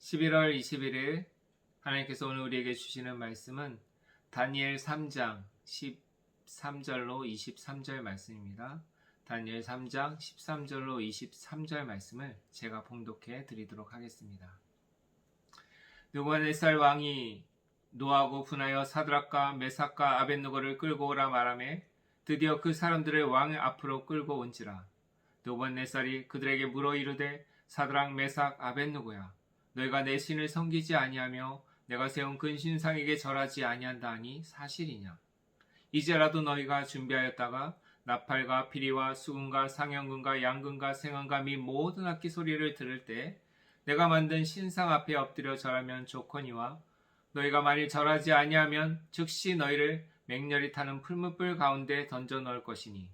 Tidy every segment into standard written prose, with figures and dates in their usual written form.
11월 21일 하나님께서 오늘 우리에게 주시는 말씀은 다니엘 3장 13절로 23절 말씀입니다. 다니엘 3장 13절로 23절 말씀을 제가 봉독해 드리도록 하겠습니다. 느부갓네살 왕이 노하고 분하여 사드락과 메삭과 아벳느고를 끌고 오라 말하매 드디어 그 사람들을 왕의 앞으로 끌고 온지라. 느부갓네살이 그들에게 물어 이르되 사드락 메삭 아벳느고야 너희가 내 신을 섬기지 아니하며 내가 세운 근신상에게 절하지 아니한다 하니 사실이냐? 이제라도 너희가 준비하였다가 나팔과 피리와 수금과 상현금과 양금과 생언과 및 모든 악기 소리를 들을 때 내가 만든 신상 앞에 엎드려 절하면 좋거니와 너희가 만일 절하지 아니하면 즉시 너희를 맹렬히 타는 풀무불 가운데 던져 넣을 것이니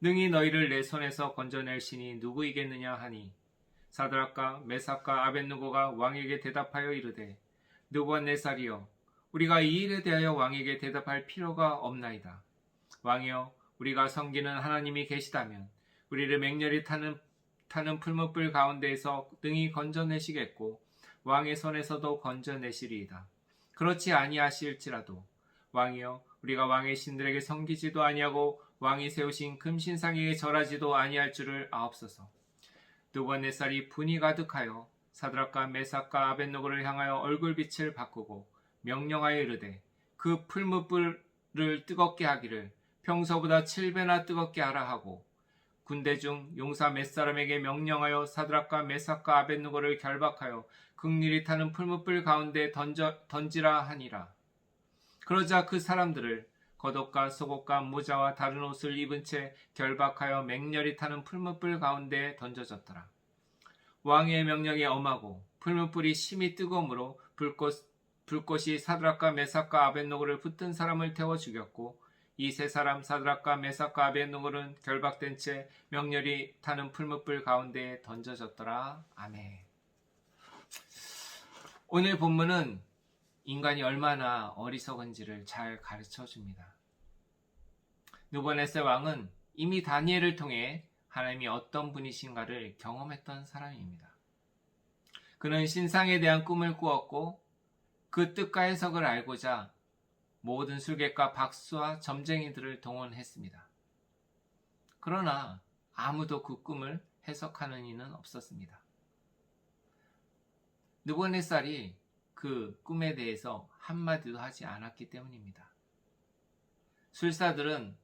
능히 너희를 내 손에서 건져낼 신이 누구이겠느냐 하니 사드락과 메삭과 아벳느고가 왕에게 대답하여 이르되 느부갓네살이여 우리가 이 일에 대하여 왕에게 대답할 필요가 없나이다. 왕이여 우리가 섬기는 하나님이 계시다면 우리를 맹렬히 타는 풀무불 가운데에서 능히 건져내시겠고 왕의 손에서도 건져내시리이다. 그렇지 아니하실지라도 왕이여 우리가 왕의 신들에게 섬기지도 아니하고 왕이 세우신 금신상에게 절하지도 아니할 줄을 아옵소서. 느부갓네살이 분이 가득하여 사드락과 메삭과 아벳느고를 향하여 얼굴빛을 바꾸고 명령하여 이르되 그 풀무불을 뜨겁게 하기를 평소보다 7배나 뜨겁게 하라 하고 군대 중 용사 몇 사람에게 명령하여 사드락과 메삭과 아벳느고를 결박하여 극렬히 타는 풀무불 가운데 던지라 하니라. 그러자 그 사람들을 겉옷과 속옷과 모자와 다른 옷을 입은 채 결박하여 맹렬히 타는 풀무불 가운데 던져졌더라. 왕의 명령에 엄하고 풀무불이 심히 뜨거움으로 불꽃이 사드락과 메삭과 아벳느고를 붙든 사람을 태워 죽였고 이 세 사람 사드락과 메삭과 아벳느고는 결박된 채 명렬히 타는 풀무불 가운데 던져졌더라. 아멘. 오늘 본문은 인간이 얼마나 어리석은지를 잘 가르쳐 줍니다. 느부갓네살 왕은 이미 다니엘을 통해 하나님이 어떤 분이신가를 경험했던 사람입니다. 그는 신상에 대한 꿈을 꾸었고 그 뜻과 해석을 알고자 모든 술객과 박수와 점쟁이들을 동원했습니다. 그러나 아무도 그 꿈을 해석하는 이는 없었습니다. 느부갓네살이 그 꿈에 대해서 한마디도 하지 않았기 때문입니다. 술사들은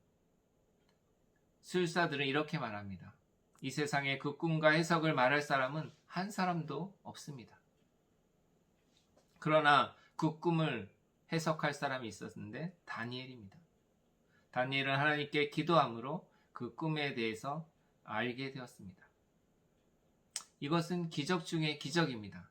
이렇게 말합니다. 이 세상에 그 꿈과 해석을 말할 사람은 한 사람도 없습니다. 그러나 그 꿈을 해석할 사람이 있었는데 다니엘입니다. 다니엘은 하나님께 기도함으로 그 꿈에 대해서 알게 되었습니다. 이것은 기적 중의 기적입니다.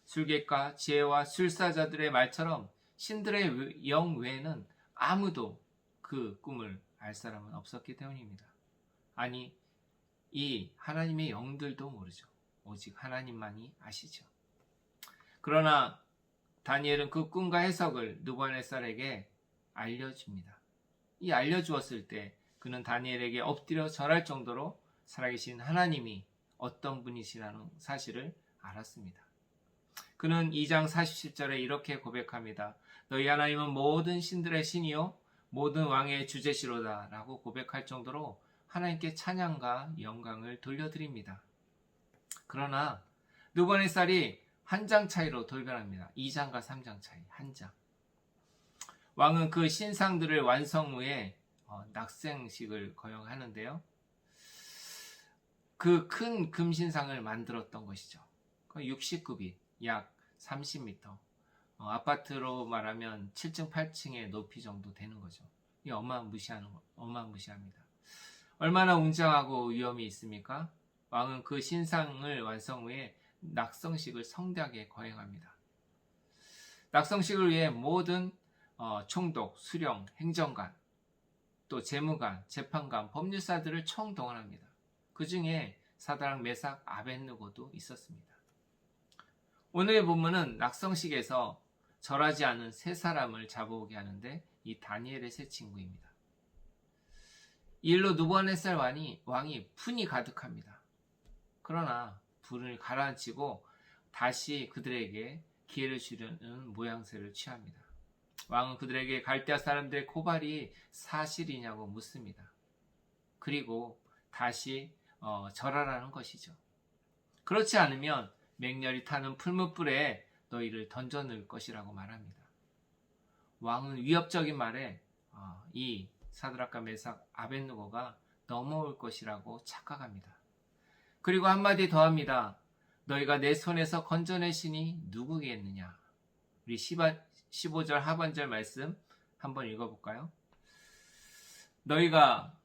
술객과 지혜와 술사자들의 말처럼 신들의 영 외에는 아무도 그 꿈을 알 사람은 없었기 때문입니다. 아니, 이 하나님의 영들도 모르죠. 오직 하나님만이 아시죠. 그러나 다니엘은 그 꿈과 해석을 느부갓네살에게 알려줍니다. 이 알려주었을 때 그는 다니엘에게 엎드려 절할 정도로 살아계신 하나님이 어떤 분이시라는 사실을 알았습니다. 그는 2장 47절에 이렇게 고백합니다. 너희 하나님은 모든 신들의 신이요 모든 왕의 주제시로다 라고 고백할 정도로 하나님께 찬양과 영광을 돌려드립니다. 그러나 느부갓네살이 한 장 차이로 돌변합니다. 2장과 3장 차이, 한 장. 왕은 그 신상들을 완성 후에 낙생식을 거행하는데요. 그 큰 금신상을 만들었던 것이죠. 60급이 약 30m. 아파트로 말하면 7층, 8층의 높이 정도 되는 거죠. 이 어마무시합니다. 얼마나 웅장하고 위험이 있습니까? 왕은 그 신상을 완성 후에 낙성식을 성대하게 거행합니다. 낙성식을 위해 모든 총독, 수령, 행정관, 또 재무관, 재판관, 법률사들을 총동원합니다. 그 중에 사드락, 메삭, 아벳느고도 있었습니다. 오늘의 본문은 낙성식에서 절하지 않은 세 사람을 잡아오게 하는데 이 다니엘의 세 친구입니다. 이 일로 느부갓네살 왕이 분이 가득합니다. 그러나 불을 가라앉히고 다시 그들에게 기회를 주려는 모양새를 취합니다. 왕은 그들에게 갈대아 사람들의 고발이 사실이냐고 묻습니다. 그리고 다시 절하라는 것이죠. 그렇지 않으면 맹렬히 타는 풀무불에 너희를 던져 넣을 것이라고 말합니다. 왕은 위협적인 말에 이 사드락과 메삭, 아벳느고가 넘어올 것이라고 착각합니다. 그리고 한마디 더 합니다. 너희가 내 손에서 건져내시니 누구겠느냐. 우리 15절 하반절 말씀 한번 읽어볼까요? 너희가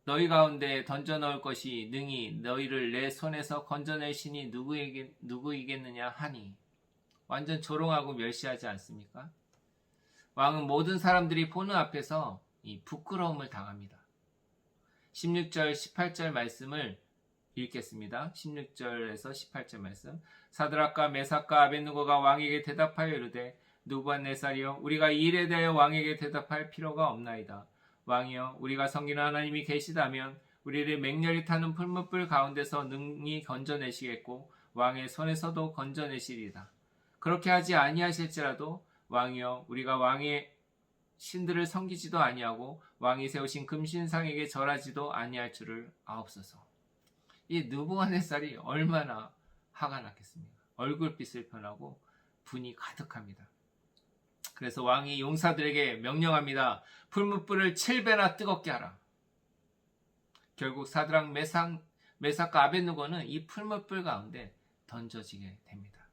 너희 가운데 던져 넣을 것이 능히 너희를 내 손에서 건져내시니 누구이겠느냐 하니. 완전 조롱하고 멸시하지 않습니까? 왕은 모든 사람들이 보는 앞에서 이 부끄러움을 당합니다. 16절 18절 말씀을 읽겠습니다. 16절에서 18절 말씀. 사드락과 메삭과 아벳느고가 왕에게 대답하여 이르되 느부갓네살이여 우리가 이 일에 대하여 왕에게 대답할 필요가 없나이다. 왕이여 우리가 섬기는 하나님이 계시다면 우리를 맹렬히 타는 풀무불 가운데서 능히 건져내시겠고 왕의 손에서도 건져내시리이다. 그렇게 하지 아니하실지라도 왕이여 우리가 왕의 신들을 섬기지도 아니하고 왕이 세우신 금신상에게 절하지도 아니할 줄을 아옵소서. 이 느부갓네살이 얼마나 화가 났겠습니까? 얼굴빛을 변하고 분이 가득합니다. 그래서 왕이 용사들에게 명령합니다. 풀무불을 7배나 뜨겁게 하라. 결국 사드락 메삭과 아벳느고는 이 풀무불 가운데 던져지게 됩니다.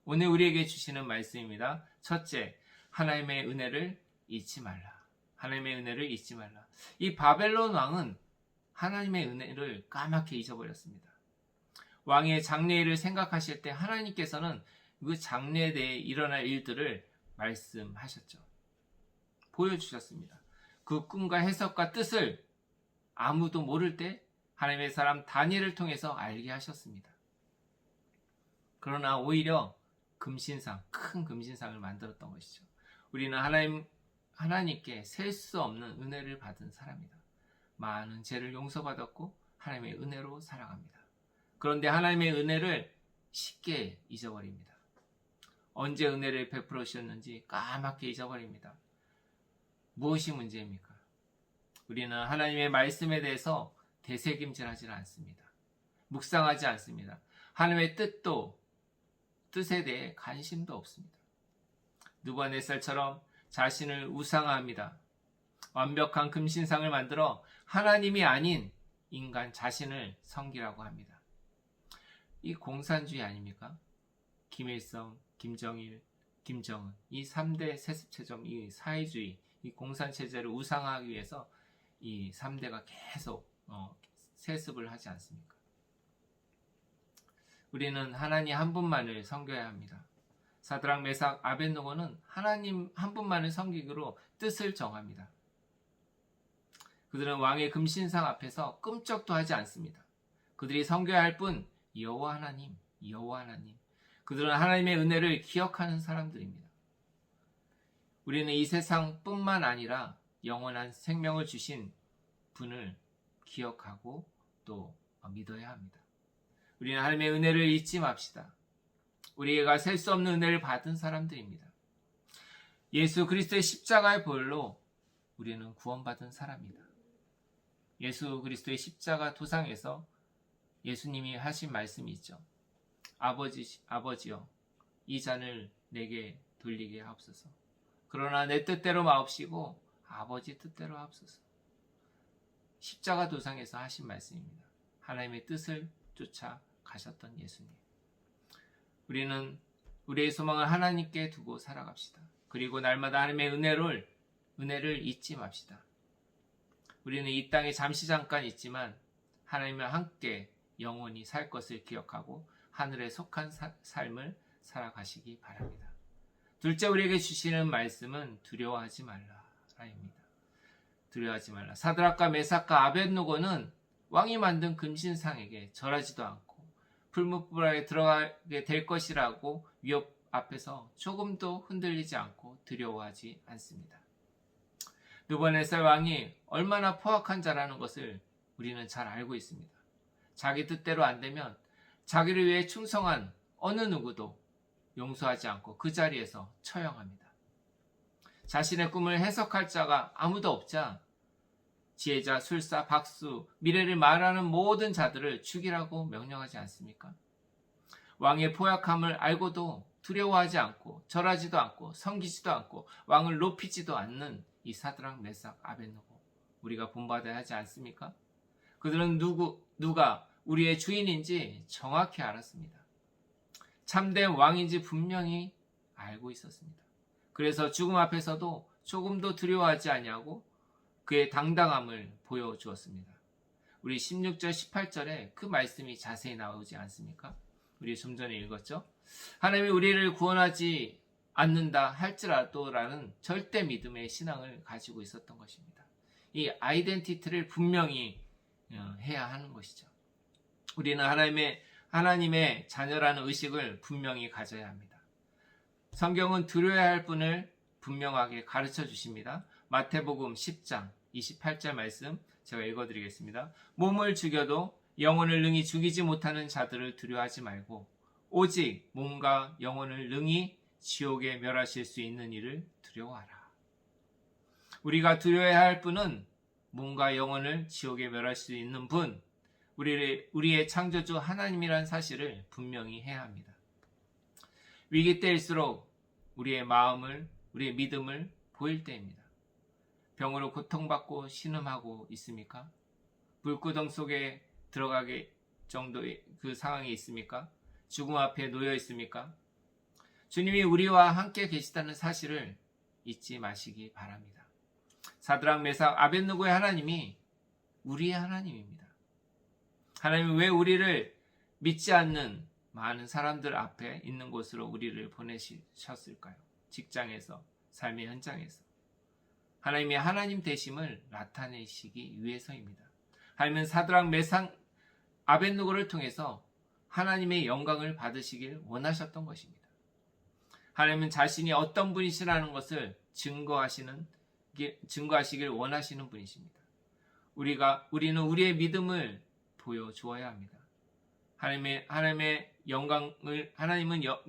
오늘 우리에게 주시는 말씀입니다. 첫째, 하나님의 은혜를 잊지 말라. 하나님의 은혜를 잊지 말라. 이 바벨론 왕은 하나님의 은혜를 까맣게 잊어버렸습니다. 왕의 장래일을 생각하실 때 하나님께서는 그 장래에 대해 일어날 일들을 말씀하셨죠. 보여주셨습니다. 그 꿈과 해석과 뜻을 아무도 모를 때 하나님의 사람 다니엘을 통해서 알게 하셨습니다. 그러나 오히려 큰 금신상을 만들었던 것이죠. 우리는 하나님께 셀 수 없는 은혜를 받은 사람이다. 많은 죄를 용서받았고 하나님의 은혜로 살아갑니다. 그런데 하나님의 은혜를 쉽게 잊어버립니다. 언제 은혜를 베풀어 주셨는지 까맣게 잊어버립니다. 무엇이 문제입니까? 우리는 하나님의 말씀에 대해서 되새김질하지 않습니다. 묵상하지 않습니다. 하나님의 뜻에 대해 관심도 없습니다. 느부갓네살처럼 자신을 우상화합니다. 완벽한 금신상을 만들어 하나님이 아닌 인간 자신을 섬기라고 합니다. 이 공산주의 아닙니까? 김일성, 김정일, 김정은 이 3대 세습체종, 이 사회주의, 이 공산체제를 우상화하기 위해서 이 3대가 계속 세습을 하지 않습니까? 우리는 하나님 한 분만을 섬겨야 합니다. 사드락, 메삭, 아벳느고는 하나님 한 분만을 섬기기로 뜻을 정합니다. 그들은 왕의 금신상 앞에서 끔찍도 하지 않습니다. 그들이 섬겨야 할 분 여호와 하나님, 여호와 하나님. 그들은 하나님의 은혜를 기억하는 사람들입니다. 우리는 이 세상뿐만 아니라 영원한 생명을 주신 분을 기억하고 또 믿어야 합니다. 우리는 하나님의 은혜를 잊지 맙시다. 우리가 셀 수 없는 은혜를 받은 사람들입니다. 예수 그리스도의 십자가의 보혈로 우리는 구원받은 사람입니다. 예수 그리스도의 십자가 도상에서 예수님이 하신 말씀이 있죠. 아버지여, 이 잔을 내게 돌리게 하옵소서. 그러나 내 뜻대로 마옵시고 아버지 뜻대로 하옵소서. 십자가 도상에서 하신 말씀입니다. 하나님의 뜻을 쫓아 가셨던 예수님. 우리는 우리의 소망을 하나님께 두고 살아갑시다. 그리고 날마다 하나님의 은혜를 잊지 맙시다. 우리는 이 땅에 잠깐 있지만 하나님과 함께 영원히 살 것을 기억하고 하늘에 속한 삶을 살아가시기 바랍니다. 둘째, 우리에게 주시는 말씀은 두려워하지 말라입니다. 두려워하지 말라. 사드락과 메삭과 아벳느고는 왕이 만든 금신상에게 절하지도 않고 풀무불에 들어가게 될 것이라고 위협 앞에서 조금도 흔들리지 않고 두려워하지 않습니다. 느부갓네살 왕이 얼마나 포악한 자라는 것을 우리는 잘 알고 있습니다. 자기 뜻대로 안 되면 자기를 위해 충성한 어느 누구도 용서하지 않고 그 자리에서 처형합니다. 자신의 꿈을 해석할 자가 아무도 없자 지혜자, 술사, 박수, 미래를 말하는 모든 자들을 죽이라고 명령하지 않습니까? 왕의 포약함을 알고도 두려워하지 않고 절하지도 않고 섬기지도 않고 왕을 높이지도 않는 이 사드락, 메삭, 아벳느고, 우리가 본받아야 하지 않습니까? 그들은 누가 우리의 주인인지 정확히 알았습니다. 참된 왕인지 분명히 알고 있었습니다. 그래서 죽음 앞에서도 조금도 두려워하지 아니하고 그의 당당함을 보여주었습니다. 우리 16절, 18절에 그 말씀이 자세히 나오지 않습니까? 우리 좀 전에 읽었죠? 하나님이 우리를 구원하지 않는다 할지라도 라는 절대 믿음의 신앙을 가지고 있었던 것입니다. 이 아이덴티티를 분명히 해야 하는 것이죠. 우리는 하나님의 자녀라는 의식을 분명히 가져야 합니다. 성경은 두려워야 할 분을 분명하게 가르쳐 주십니다. 마태복음 10장 28절 말씀 제가 읽어드리겠습니다. 몸을 죽여도 영혼을 능히 죽이지 못하는 자들을 두려워하지 말고 오직 몸과 영혼을 능히 지옥에 멸하실 수 있는 이를 두려워하라. 우리가 두려워해야 할 분은 몸과 영혼을 지옥에 멸할 수 있는 분, 우리의 창조주 하나님이라는 사실을 분명히 해야 합니다. 위기 때일수록 우리의 마음을, 우리의 믿음을 보일 때입니다. 병으로 고통받고 신음하고 있습니까? 불구덩 속에 들어가게 정도의 그 상황이 있습니까? 죽음 앞에 놓여 있습니까? 주님이 우리와 함께 계시다는 사실을 잊지 마시기 바랍니다. 사드락, 메삭, 아벳느고의 하나님이 우리의 하나님입니다. 하나님은 왜 우리를 믿지 않는 많은 사람들 앞에 있는 곳으로 우리를 보내셨을까요? 직장에서, 삶의 현장에서. 하나님의 하나님 되심을 나타내시기 위해서입니다. 하나님은 사드락, 메삭, 아벳느고를 통해서 하나님의 영광을 받으시길 원하셨던 것입니다. 하나님은 자신이 어떤 분이시라는 것을 증거하시길 원하시는 분이십니다. 우리는 우리의 믿음을 보여주어야 합니다. 하나님은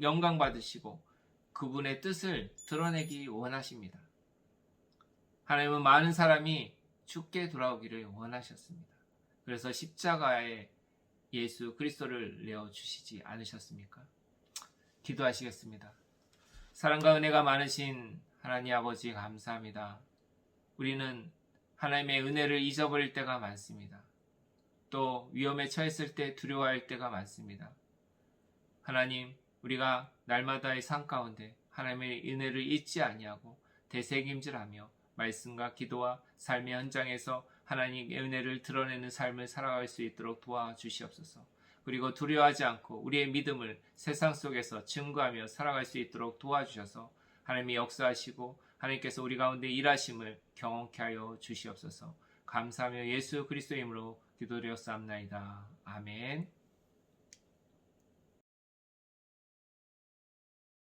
영광 받으시고 그분의 뜻을 드러내기 원하십니다. 하나님은 많은 사람이 죽게 돌아오기를 원하셨습니다. 그래서 십자가에 예수 그리스도를 내어주시지 않으셨습니까? 기도하시겠습니다. 사랑과 은혜가 많으신 하나님 아버지 감사합니다. 우리는 하나님의 은혜를 잊어버릴 때가 많습니다. 또 위험에 처했을 때 두려워할 때가 많습니다. 하나님, 우리가 날마다의 삶 가운데 하나님의 은혜를 잊지 아니하고 되새김질하며 말씀과 기도와 삶의 현장에서 하나님의 은혜를 드러내는 삶을 살아갈 수 있도록 도와주시옵소서. 그리고 두려워하지 않고 우리의 믿음을 세상 속에서 증거하며 살아갈 수 있도록 도와주셔서 하나님이 역사하시고 하나님께서 우리 가운데 일하심을 경험케 하여 주시옵소서. 감사하며 예수 그리스도의 이름으로 기도드렸사옵나이다. 아멘.